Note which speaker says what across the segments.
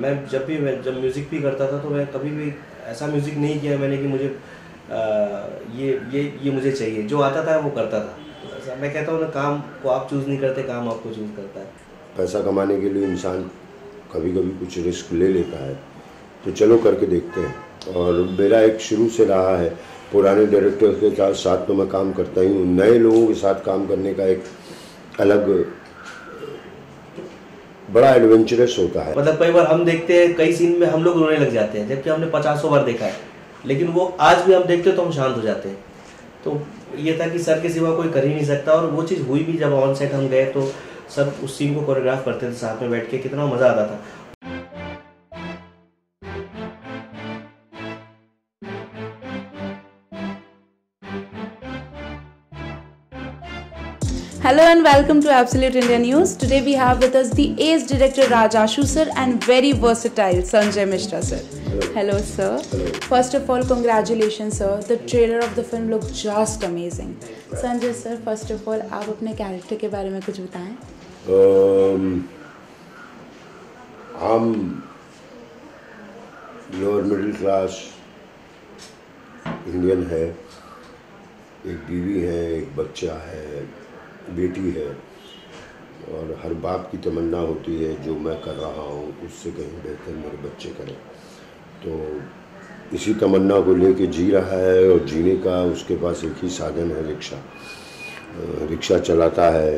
Speaker 1: मैं जब म्यूज़िक भी करता था तो मैं कभी भी ऐसा म्यूज़िक नहीं किया मैंने कि मुझे ये मुझे चाहिए। जो आता था वो करता था। तो ऐसा मैं कहता हूँ ना, काम को आप चूज़ नहीं करते, काम आपको चूज़ करता है।
Speaker 2: पैसा कमाने के लिए इंसान कभी कभी कुछ रिस्क ले लेता है, तो चलो करके देखते हैं। और मेरा एक शुरू से रहा है, पुराने डायरेक्टर के साथ तो मैं काम करता ही हूँ, नए लोगों के साथ काम करने का एक अलग बड़ा एडवेंचरस होता है।
Speaker 1: मतलब कई बार हम देखते हैं, कई सीन में हम लोग रोने लग जाते हैं जबकि हमने 50 बार देखा है, लेकिन वो आज भी हम देखते हैं तो हम शांत हो जाते हैं। तो ये था कि सर के सिवा कोई कर ही नहीं सकता, और वो चीज़ हुई भी। जब ऑन सेट हम गए तो सर उस सीन को कोरियोग्राफ करते थे साथ में बैठ के, कितना मज़ा आता था।
Speaker 3: Hello and welcome to Absolute India News. Today we have with us the ace director Raj Ashu sir and very versatile Sanjay Mishra sir. Hello sir.
Speaker 2: Hello.
Speaker 3: First of all, congratulations sir. The trailer of the film looked just amazing. Sanjay sir, first of all आप अपने character के बारे में कुछ बताएं.
Speaker 2: हम lower middle class Indian है, एक बीवी है, एक बच्चा है, बेटी है, और हर बाप की तमन्ना होती है जो मैं कर रहा हूँ उससे कहीं बेहतर मेरे बच्चे करें। तो इसी तमन्ना को लेके जी रहा है, और जीने का उसके पास एक ही साधन है, रिक्शा। रिक्शा चलाता है,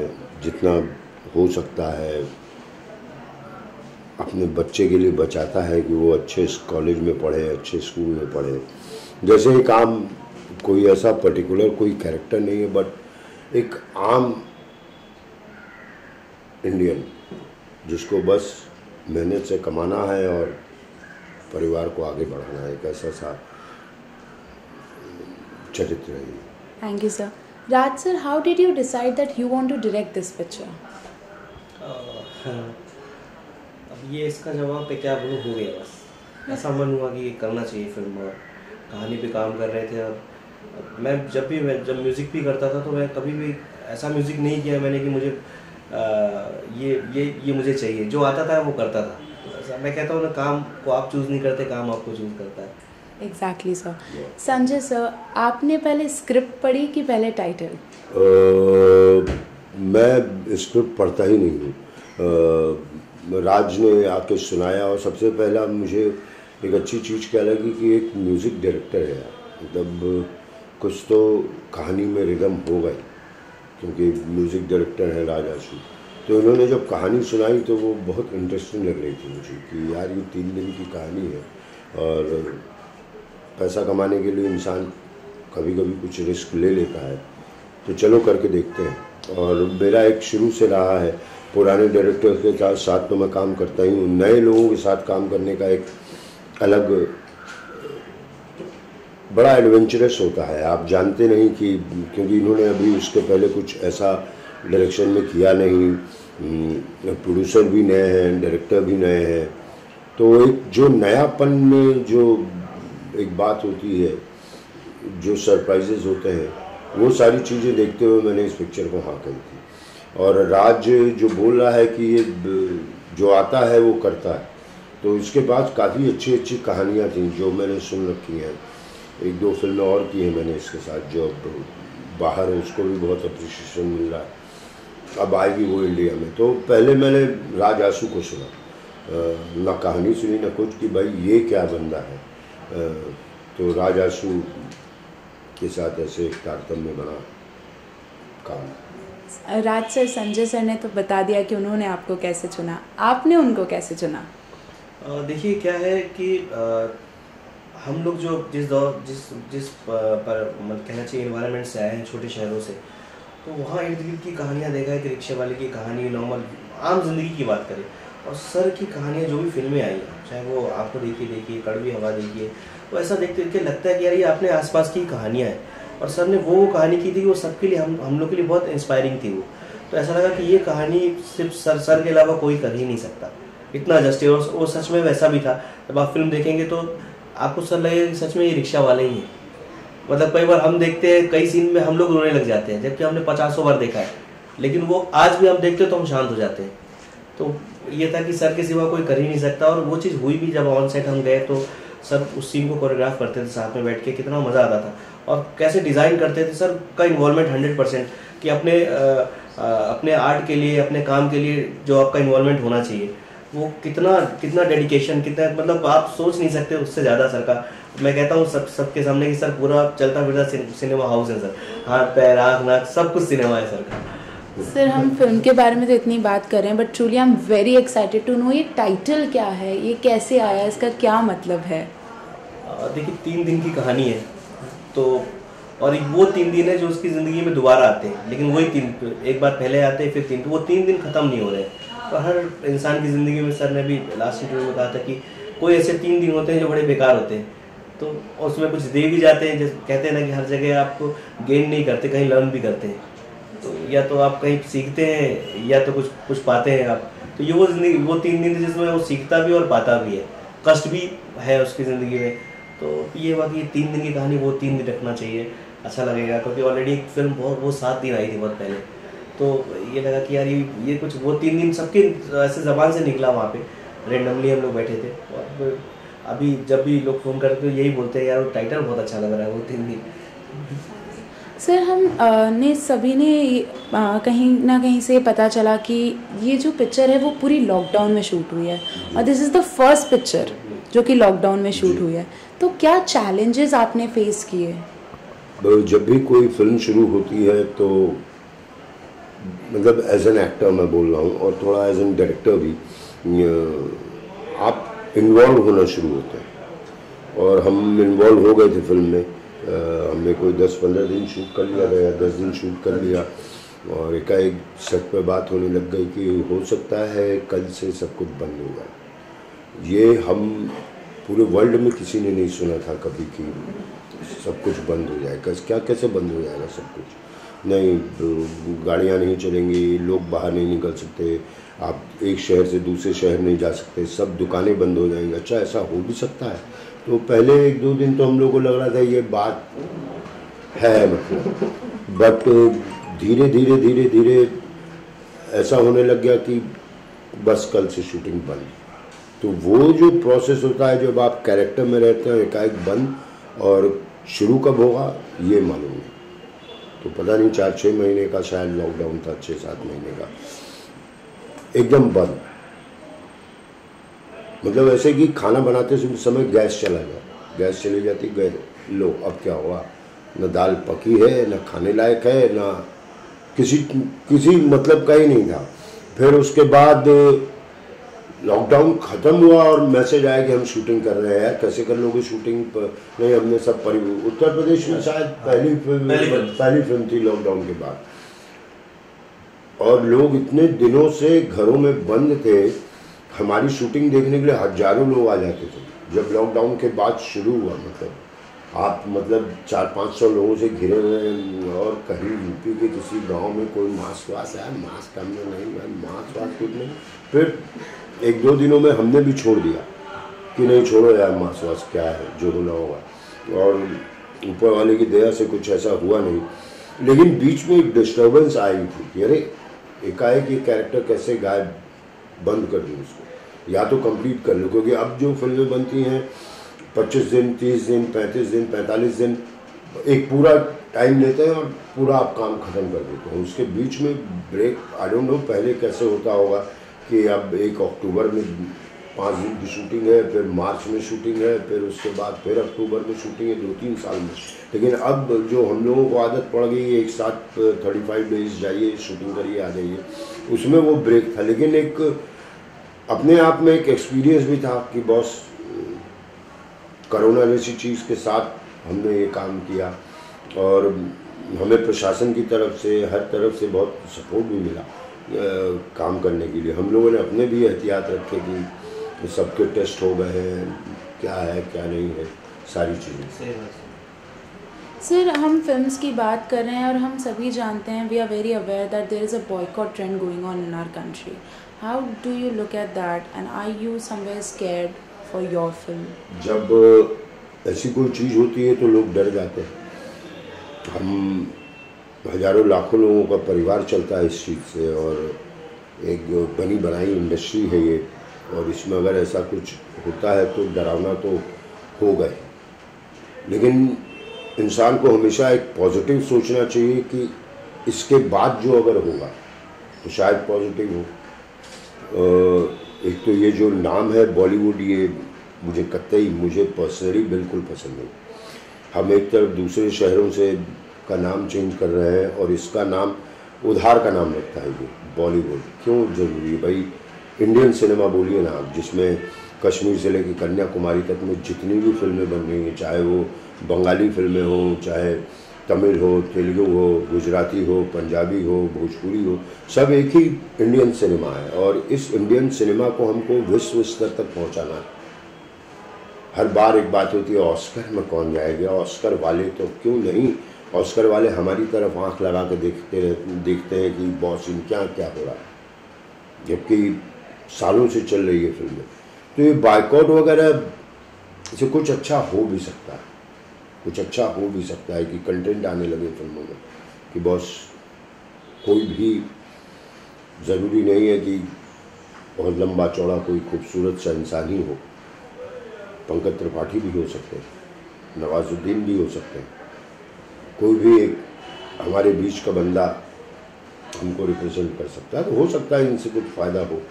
Speaker 2: जितना हो सकता है अपने बच्चे के लिए बचाता है कि वो अच्छे कॉलेज में पढ़े, अच्छे स्कूल में पढ़े। जैसे एक आम, कोई ऐसा पर्टिकुलर कोई कैरेक्टर नहीं है, बट एक आम इंडियन जिसको बस मेहनत से कमाना है और परिवार को आगे बढ़ाना है, एक ऐसा सा चरित्र है।
Speaker 3: Thank you sir. Raj sir, how did you decide that you want to direct this picture?
Speaker 1: अब ये इसका जवाब पे क्या बोलूं, हो गया बस। ऐसा मन हुआ कि करना चाहिए फिल्म, और कहानी पे काम कर रहे थे। और मैं जब म्यूज़िक भी करता था तो मैं कभी भी ऐसा म्यूज़िक नहीं किया मैंने कि मुझे ये मुझे चाहिए। जो आता था वो करता था। तो ऐसा मैं कहता हूँ ना, काम को आप चूज़ नहीं करते, काम आपको चूज़ करता है।
Speaker 3: Exactly sir. संजय सर, आपने पहले स्क्रिप्ट पढ़ी कि पहले टाइटल?
Speaker 2: मैं स्क्रिप्ट पढ़ता ही नहीं हूँ। राज ने आके सुनाया, और सबसे पहला मुझे एक अच्छी चीज़ क्या लगी कि एक म्यूज़िक डायरेक्टर है, मतलब कुछ तो कहानी में रिदम होगा ही, क्योंकि म्यूज़िक डायरेक्टर है राज आशु। तो इन्होंने जब कहानी सुनाई तो वो बहुत इंटरेस्टिंग लग रही थी मुझे कि यार ये 3 दिन की कहानी है, और पैसा कमाने के लिए इंसान कभी कभी कुछ रिस्क ले लेता है, तो चलो करके देखते हैं। और मेरा एक शुरू से रहा है, पुराने डायरेक्टर के साथ तो मैं काम करता ही हूँ, नए लोगों के साथ काम करने का एक अलग बड़ा एडवेंचरस होता है। आप जानते नहीं कि, क्योंकि इन्होंने अभी उसके पहले कुछ ऐसा डायरेक्शन में किया नहीं, प्रोड्यूसर भी नए हैं, डायरेक्टर भी नए हैं, तो एक जो नयापन में जो एक बात होती है, जो सरप्राइजेज होते हैं, वो सारी चीज़ें देखते हुए मैंने इस पिक्चर को हाँ कही थी। और राज जो बोल रहा है कि ये जो आता है वो करता है, तो इसके पास काफ़ी अच्छी अच्छी कहानियाँ थी जो मैंने सुन रखी हैं। 1-2 फिल्में और की हैं मैंने इसके साथ, जो अब बाहर है उसको भी बहुत अप्रिशिएशन मिल रहा है, अब आएगी वो इंडिया में। तो पहले मैंने राज आशु को सुना, ना कहानी सुनी ना कुछ, कि भाई ये क्या बंदा है। तो राज आशु के साथ ऐसे एक तारतम्य बना काम।
Speaker 3: राज सर, संजय सर ने तो बता दिया कि उन्होंने आपको कैसे चुना, आपने उनको कैसे चुना?
Speaker 1: देखिए क्या है कि हम लोग जो जिस पर मतलब कहना चाहिए एनवायरनमेंट से आए हैं, छोटे शहरों से, तो वहाँ इर्द गिर्द की कहानियाँ देखा है कि रिक्शे वाले की कहानी, नॉर्मल आम जिंदगी की बात करें, और सर की कहानियाँ जो भी फिल्में आई हैं, चाहे वो आपको देखिए कड़वी हवा देखिए, तो ऐसा देखते देख के लगता है कि यार ये अपने आसपास की कहानियाँ हैं, और सर ने वो कहानी की थी, वो सबके लिए हम लोग के लिए बहुत इंस्पायरिंग थी वो। तो ऐसा लगा कि ये कहानी सिर्फ सर के अलावा कोई कर ही नहीं सकता, इतना जस्ट है। और वो सच में वैसा भी था। जब आप फिल्म देखेंगे तो आपको सर लगेगा कि सच में ये रिक्शा वाले ही हैं। मतलब कई बार हम देखते हैं, कई सीन में हम लोग रोने लग जाते हैं जबकि हमने 50 बार देखा है, लेकिन वो आज भी हम देखते हैं तो हम शांत हो जाते हैं। तो ये था कि सर के सिवा कोई कर ही नहीं सकता, और वो चीज़ हुई भी। जब ऑन सेट हम गए तो सर उस सीन को कोरियोग्राफ करते थे साथ में बैठ के, कितना मज़ा आता था। और कैसे डिज़ाइन करते थे सर का इन्वॉल्वमेंट 100%, कि अपने आर्ट के लिए, अपने काम के लिए जो आपका इन्वॉल्वमेंट होना चाहिए, वो कितना डेडिकेशन, कितना, मतलब आप सोच नहीं सकते उससे ज़्यादा सर का। मैं कहता हूँ सबके सामने कि सर पूरा चलता फिरता सिनेमा हाउस है सर, हाथ पैर आँख नाक सब कुछ सिनेमा है सर का।
Speaker 3: सर हम फिल्म के बारे में तो इतनी बात कर रहे हैं, but truly I am very excited to know ये टाइटल क्या है, ये कैसे आया, इसका क्या मतलब है?
Speaker 1: देखिए 3 दिन की कहानी है, तो और वो 3 दिन है जो उसकी ज़िंदगी में दोबारा आते हैं, लेकिन वही 3, एक बार पहले आते हैं फिर 3, तो वो 3 दिन ख़त्म नहीं हो रहे। और हर इंसान की ज़िंदगी में, सर ने भी लास्ट इंटरव्यू में कहा था कि कोई ऐसे 3 दिन होते हैं जो बड़े बेकार होते हैं, तो उसमें कुछ दे भी जाते हैं। जैसे कहते हैं ना कि हर जगह आपको गेन नहीं करते, कहीं लर्न भी करते हैं। तो या तो आप कहीं सीखते हैं या तो कुछ पाते हैं आप। तो ये वो ज़िंदगी, वो 3 दिन जिसमें वो सीखता भी और पाता भी है, कष्ट भी है उसकी ज़िंदगी में। तो ये बात, ये 3 दिन की कहानी वो 3 दिन रखना चाहिए, अच्छा लगेगा। क्योंकि ऑलरेडी एक फिल्म वो 7 दिन आई थी बहुत पहले, तो ये लगा कि यार ये कुछ वो 3 दिन सबके ऐसे ज़बान से निकला वहाँ पे, रेंडमली हम लोग बैठे थे। और अभी जब भी लोग फ़ोन करते तो यही बोलते हैं, यार वो टाइटल बहुत अच्छा लग रहा है, वो 3 दिन।
Speaker 3: सर हम ने सभी ने कहीं ना कहीं से पता चला कि ये जो पिक्चर है वो पूरी लॉकडाउन में शूट हुई है, और this is the first picture जो कि लॉकडाउन में शूट हुई है। तो क्या चैलेंजेस आपने फेस किए?
Speaker 2: जब भी कोई फिल्म शुरू होती है तो मतलब एज एन एक्टर मैं बोल रहा हूँ, और थोड़ा एज एन डायरेक्टर भी, आप इन्वॉल्व होना शुरू होते हैं। और हम इन्वॉल्व हो गए थे फिल्म में। हमने कोई 10-15 दिन शूट कर लिया या 10 दिन शूट कर लिया, और एकाएक सेट पे बात होने लग गई कि हो सकता है कल से सब कुछ बंद हो जाए। ये हम पूरे वर्ल्ड में किसी ने नहीं सुना था कभी कि सब कुछ बंद हो जाएगा। क्या कैसे बंद हो जाएगा सब कुछ? नहीं, गाड़ियाँ नहीं चलेंगी, लोग बाहर नहीं निकल सकते, आप एक शहर से दूसरे शहर नहीं जा सकते, सब दुकानें बंद हो जाएंगी। अच्छा, ऐसा हो भी सकता है? तो पहले 1-2 दिन तो हम लोगों को लग रहा था ये बात है, मतलब, बट धीरे धीरे ऐसा होने लग गया कि बस कल से शूटिंग बंद। तो वो जो प्रोसेस होता है जब आप कैरेक्टर में रहते हैं, एकाएक बंद, और शुरू कब होगा ये मालूम नहीं। तो पता नहीं 4-6 महीने का शायद लॉकडाउन था, 6-7 महीने का, एकदम बंद। मतलब ऐसे कि खाना बनाते समय गैस चला गया, गैस चली जाती, गए लो अब क्या हुआ, न दाल पकी है, न खाने लायक है, न किसी मतलब का ही नहीं था। फिर उसके बाद लॉकडाउन ख़त्म हुआ और मैसेज आया कि हम शूटिंग कर रहे हैं। यार कैसे कर लोगे शूटिंग? नहीं, हमने सब उत्तर प्रदेश में शायद पहली फिल्म थी लॉकडाउन के बाद, और लोग इतने दिनों से घरों में बंद थे, हमारी शूटिंग देखने के लिए हजारों लोग आ जाते थे। जब लॉकडाउन के बाद शुरू हुआ, आप 400-500 लोगों से घिरे हुए हैं, और कहीं यूपी के किसी गांव में कोई मास्क वास है, मास्क हमने नहीं, मास्क वास कुछ नहीं। फिर 1-2 दिनों में हमने भी छोड़ दिया कि नहीं छोड़ो यार, मास्क वास क्या है, जो होना होगा। और ऊपर वाले की दया से कुछ ऐसा हुआ नहीं, लेकिन बीच में एक डिस्टर्बेंस आई थी कि अरे एकाएक ये कैरेक्टर कैसे गायब, बंद कर दूँ उसको, या तो कंप्लीट कर लो। क्योंकि अब जो फिल्में बनती हैं 25 दिन, 30 दिन, 35 दिन, 45 दिन, एक पूरा टाइम लेते हैं और पूरा आप काम ख़त्म कर देते हैं। उसके बीच में ब्रेक, आई डोंट नो पहले कैसे होता होगा कि अब 1 अक्टूबर में 5 दिन की शूटिंग है, फिर मार्च में शूटिंग है, फिर उसके बाद फिर अक्टूबर में शूटिंग है, 2-3 साल में। लेकिन अब जो हम लोगों को आदत पड़ गई है, एक साथ 35 डेज जाइए, शूटिंग करिए, आ जाइए, उसमें वो ब्रेक था। लेकिन एक अपने आप में एक एक्सपीरियंस भी था कि बॉस कोरोना जैसी चीज़ के साथ हमने ये काम किया, और हमें प्रशासन की तरफ से, हर तरफ से बहुत सपोर्ट भी मिला काम करने के लिए। हम लोगों ने अपने भी एहतियात रखे कि सबके टेस्ट हो गए हैं, क्या है क्या नहीं है, सारी चीज़ें।
Speaker 3: सर हम फिल्म्स की बात कर रहे हैं, और हम सभी जानते हैं, we are very aware that there is a boycott trend going on in our country. How do you look at that, and are you somewhere scared for your film?
Speaker 2: जब ऐसी कोई चीज़ होती है तो लोग डर जाते हैं। हम हजारों लाखों लोगों का परिवार चलता है इस चीज़ से, और एक बनी बनाई इंडस्ट्री है ये, और इसमें अगर ऐसा कुछ होता है तो डरावना तो होगा ही, लेकिन इंसान को हमेशा एक पॉजिटिव सोचना चाहिए कि इसके बाद जो अगर होगा तो शायद पॉजिटिव हो। एक तो ये जो नाम है बॉलीवुड, ये मुझे पर्सनली बिल्कुल पसंद नहीं। हम एक तरफ दूसरे शहरों से का नाम चेंज कर रहे हैं और इसका नाम उधार का नाम रखता है ये बॉलीवुड। क्यों जरूरी है भाई? इंडियन सिनेमा बोलिए ना आप, जिसमें कश्मीर से लेकर कन्याकुमारी तक में जितनी भी फिल्में बन रही हैं, चाहे वो बंगाली फिल्में हो, चाहे तमिल हो, तेलुगु हो, गुजराती हो, पंजाबी हो, भोजपुरी हो, सब एक ही इंडियन सिनेमा है। और इस इंडियन सिनेमा को हमको विश्व स्तर तक पहुंचाना है। हर बार एक बात होती है, ऑस्कर में कौन जाएगा? ऑस्कर वाले तो क्यों नहीं, ऑस्कर वाले हमारी तरफ आंख लगा के देखते हैं कि बॉस इन क्या क्या हो रहा है, जबकि सालों से चल रही है फिल्में। तो ये बायकॉट वगैरह से कुछ अच्छा हो भी सकता है, कुछ अच्छा हो भी सकता है कि कंटेंट आने लगे फिल्मों में, कि बॉस कोई भी ज़रूरी नहीं है कि बहुत लंबा चौड़ा कोई खूबसूरत सा इंसान ही हो। पंकज त्रिपाठी भी हो सकते हैं, नवाजुद्दीन भी हो सकते हैं, कोई भी एक हमारे बीच का बंदा हमको रिप्रेजेंट कर सकता है, तो हो सकता है इनसे कुछ फ़ायदा हो।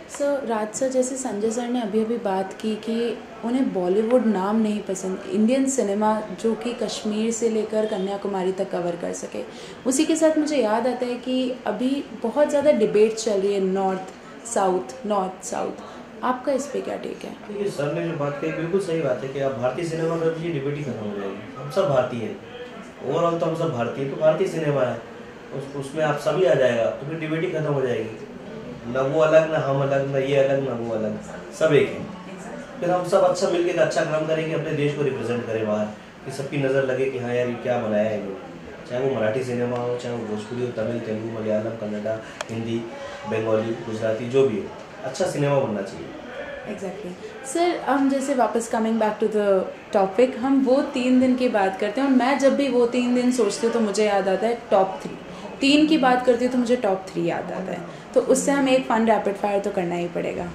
Speaker 3: सर राज सर, जैसे संजय सर ने अभी अभी बात की कि उन्हें बॉलीवुड नाम नहीं पसंद, इंडियन सिनेमा जो कि कश्मीर से लेकर कन्याकुमारी तक कवर कर सके। उसी के साथ मुझे याद आता है कि अभी बहुत ज़्यादा डिबेट चल रही है नॉर्थ साउथ, आपका इस पे क्या टेक है?
Speaker 1: देखिए, सर ने जो बात कही बिल्कुल सही बात है कि आप भारतीय सिनेमा में भी डिबेट ही खत्म हो जाएगी। हम सब भारतीय हैं, ओवरऑल तो हम सब भारतीय, तो भारतीय सिनेमा है, उसमें आप सभी आ जाएगा, तो फिर डिबेट ही खत्म हो जाएगी। ना वो अलग, ना हम अलग, ना ये अलग, ना वो अलग, सब एक है। फिर हम सब अच्छा मिलकर अच्छा काम करेंगे, अपने देश को रिप्रेजेंट करें बाहर, कि सबकी नज़र लगे कि हाँ यार ये क्या बनाया है लोग, चाहे वो मराठी सिनेमा हो, चाहे वो भोजपुरी हो, तमिल, तेलुगु, मलयालम, कन्नड़ा, हिंदी, बंगाली, गुजराती, जो भी हो, अच्छा सिनेमा बनना चाहिए।
Speaker 3: एग्जैक्टली सर, हम जैसे वापस coming back to the topic, हम वो 3 दिन की बात करते हैं, और मैं जब भी वो 3 दिन सोचती हूँ तो मुझे याद आता है टॉप 3। 3 की बात करती हूँ तो मुझे टॉप 3 याद आता है। तो उससे हमें एक फन रैपिड फायर तो करना ही पड़ेगा।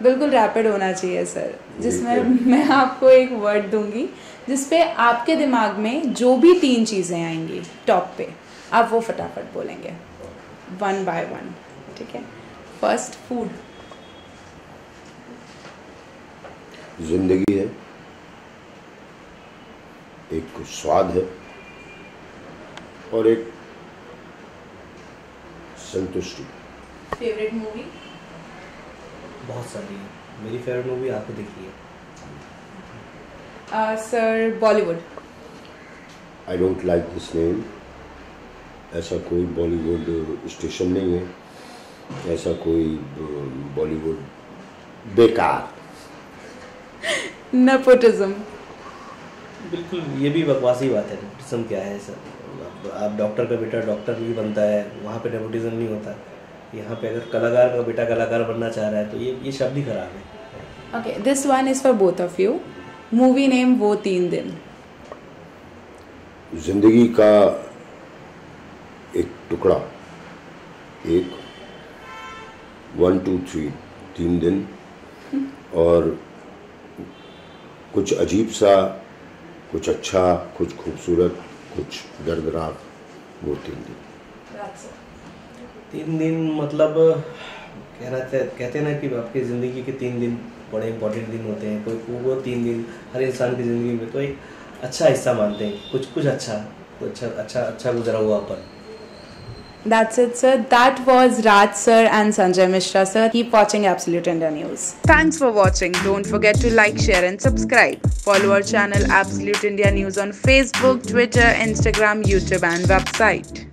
Speaker 3: बिल्कुल रैपिड होना चाहिए सर, जिसमें मैं आपको एक वर्ड दूंगी जिसपे आपके दिमाग में जो भी 3 चीज़ें आएंगी टॉप पे, आप वो फटाफट बोलेंगे 1 by 1, ठीक है? First, food.
Speaker 2: जिंदगी है, एक स्वाद है और एक संतुष्टि।
Speaker 3: Favourite movie?
Speaker 1: बहुत सारी है, मेरी फेवरेट मूवी आपको दिखी है।
Speaker 3: Sir Bollywood?
Speaker 2: I don't like this name. ऐसा कोई बॉलीवुड स्टेशन नहीं है, ऐसा कोई बॉलीवुड बेकार।
Speaker 3: नेपोटिज्म?
Speaker 1: बिल्कुल, ये भी बकवासी बात है। नेपोटिज्म क्या है सर? आप डॉक्टर का बेटा डॉक्टर भी बनता है, वहाँ पे नेपोटिज्म नहीं होता। यहाँ पे अगर कलाकार का बेटा कलाकार बनना चाह रहा है तो ये शब्द ही खराब है।
Speaker 3: Okay, this one is for both of you. Movie name वो 3 दिन।
Speaker 2: जिंदगी का एक टुकड़ा, एक 1 2 3 3 दिन, और कुछ अजीब सा, कुछ अच्छा, कुछ खूबसूरत, कुछ दर्दनाक, वो 3 दिन।
Speaker 1: 3 दिन मतलब कहते हैं ना कि आपकी ज़िंदगी के 3 दिन बड़े इंपॉर्टेंट दिन होते हैं। कोई वो 3 दिन हर इंसान की ज़िंदगी में तो एक अच्छा हिस्सा मानते हैं, कुछ अच्छा गुजरा हुआ पर।
Speaker 3: That's it, sir. That was Raj sir and Sanjay Mishra sir. Keep watching Absolute India News. Thanks for watching. Don't forget to like, share and subscribe. Follow our channel Absolute India News on Facebook, Twitter, Instagram, YouTube and website.